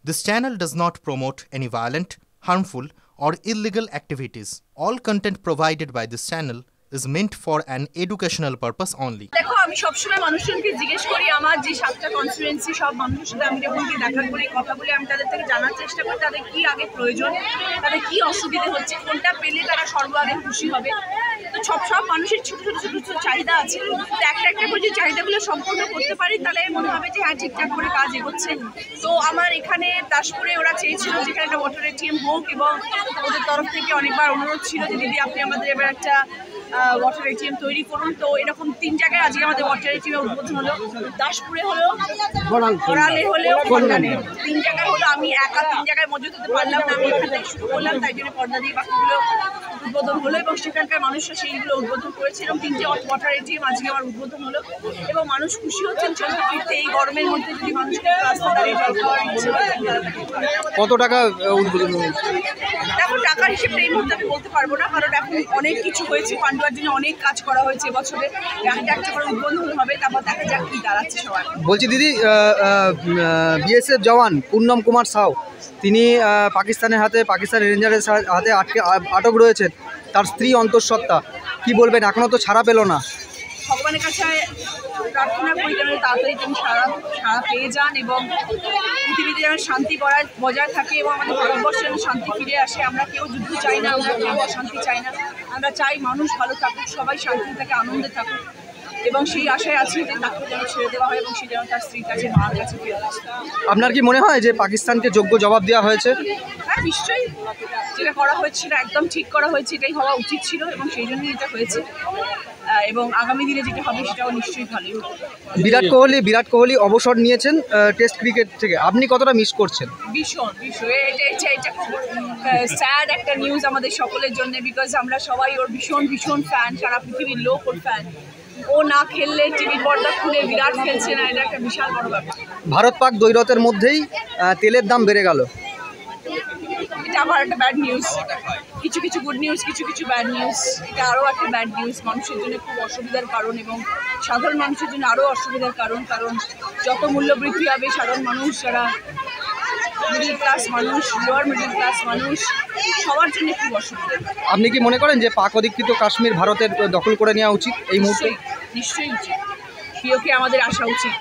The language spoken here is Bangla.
This channel does not promote any violent, harmful, or illegal activities. All content provided by this channel is meant for an educational purpose only. দেখো আমি সবসময় মানুষজনকে জিজ্ঞেস করি আমার যে 7টা কনস্টিটুয়েন্সি সব মানুষের সাথে আমি যখন দেখা করি কথা বলে আমি তাদের থেকে জানার চেষ্টা করি তাদের কি আগে প্রয়োজন, তাদের কি অসুবিধা হচ্ছে, কোনটা পেলে তারা সর্বাধিক খুশি হবে। তো সব মানুষের ছোট ছোট চাহিদা আছে, তো একটা করে যে চাহিদাগুলো সম্পূর্ণ করতে পারি তাহলে মনে হবে যে হ্যাঁ ঠিকঠাক করে কাজ এগোচ্ছে। তো আমার এখানে দাসপুরে ওরা চেয়েছিল যেখানে একটা ওয়াটার এটিএম হোক এবং ওদের তরফ থেকে অনেকবার অনুরোধ ছিল যে দিদি আপনি আমাদের এবার একটা ওয়াটার এটিএম তৈরি করুন। তো এরকম 3 জায়গায় আজকে আমাদের ওয়াটার এটিএম উদ্বোধন হলো, দাসপুরে হলো, বড়ালে হলেও, 3 জায়গায় হলো। আমি একা 3 জায়গায় মজুদ হতে পারলাম না, আমি এখান থেকে শুরু করলাম, তাই জন্য পর্দা দিয়ে বাকিগুলো উদ্বোধন হলো এবং সেখানকার মানুষরা সেইগুলো উদ্বোধন করেছে এবং 3টে ওয়াটার এটিএম আজকে আমার উদ্বোধন হলো এবং মানুষ খুশি হচ্ছেন চলতে ফিরতে। এই গরমের মধ্যে যদি মানুষকে রাস্তা দাঁড়িয়ে জল খাওয়ার ইচ্ছে হয়। কত টাকা উদ্বোধন হয়েছে? এখন টাকার হিসেবটা এই মুহূর্তে আমি বলতে পারবো না, কারণ এখন অনেক কিছু হয়েছে, পান্ডুয়ার জন্য অনেক কাজ করা হয়েছে এবছরে। একটা করে উদ্বোধন হবে, তারপর দেখা যাক কি দাঁড়াচ্ছে সবাই। বলছি দিদি, বিএসএফ জওয়ান পুন্নম কুমার সাউ তিনি পাকিস্তানের রেঞ্জারের হাতে আটক রয়েছেন, তার স্ত্রী অন্তঃসত্ত্বা, কি বলবেন? এখনও তো ছাড়া পেল না। ভগবানের কাছে প্রার্থনা করি যেন তাড়াতাড়ি তিনি সারা পেয়ে যান এবং পৃথিবীতে যেন শান্তি বজায় থাকে এবং আমাদের ভারতবর্ষে যেন শান্তি ফিরে আসে। আমরা কেউ যুদ্ধ চাই না, আমরা কেউ অশান্তি চাই না, আমরা চাই মানুষ ভালো থাকুক, সবাই শান্তি থাকে, আনন্দে থাকুক এবং সেই আশায় আছি যে তাকে যেন ছেড়ে দেওয়া হয় এবং সে যেন তার স্ত্রীর কাছে মার কাছে ফিরে আসে। আপনার কি মনে হয় যে পাকিস্তানকে যোগ্য জবাব দেওয়া হয়েছে? হ্যাঁ নিশ্চয়ই, যেটা করা হয়েছিল একদম ঠিক করা হয়েছে, এটাই হওয়া উচিত ছিল এবং সেই জন্যই এটা হয়েছে এবং আগামী দিনে যেটা হবে সেটাও নিশ্চয়ই ভালোই হবে। বিরাট কোহলি অবসর নিয়েছেন টেস্ট ক্রিকেট থেকে, আপনি কতটা মিস করছেন? ভীষণ এটা খুব স্যাড একটা নিউজ আমাদের সকলের জন্য, বিকজ আমরা সবাই ওর ভীষণ ফ্যান, সারা পৃথিবীর লোক ওর ফ্যান। ও না খেললে টিভির পর্দা খুলে বিরাট খেলছে না, এটা একটা বিশাল বড় ব্যাপার। ভারত পাক দ্বৈরথের মধ্যেই তেলের দাম বেড়ে গেল, এটা আবার একটা ব্যাড নিউজ। কিছু গুড নিউজ, কিছু ব্যাড নিউজ। এটা আরও একটা ব্যাড নিউজ, মানুষের জন্য খুব অসুবিধার কারণ এবং সাধারণ মানুষের জন্য আরও অসুবিধার কারণ যত মূল্য বৃদ্ধি হবে সাধারণ মানুষ, যারা মিডল ক্লাস মানুষ, লোয়ার মিডল ক্লাস মানুষ, সবার জন্য খুব অসুবিধা। আপনি কি মনে করেন যে পাক অধিকৃত কাশ্মীর ভারতের দখল করে নেওয়া উচিত এই মুহূর্তে? নিশ্চয়ই উচিত, পিওকে আমাদের আসা উচিত।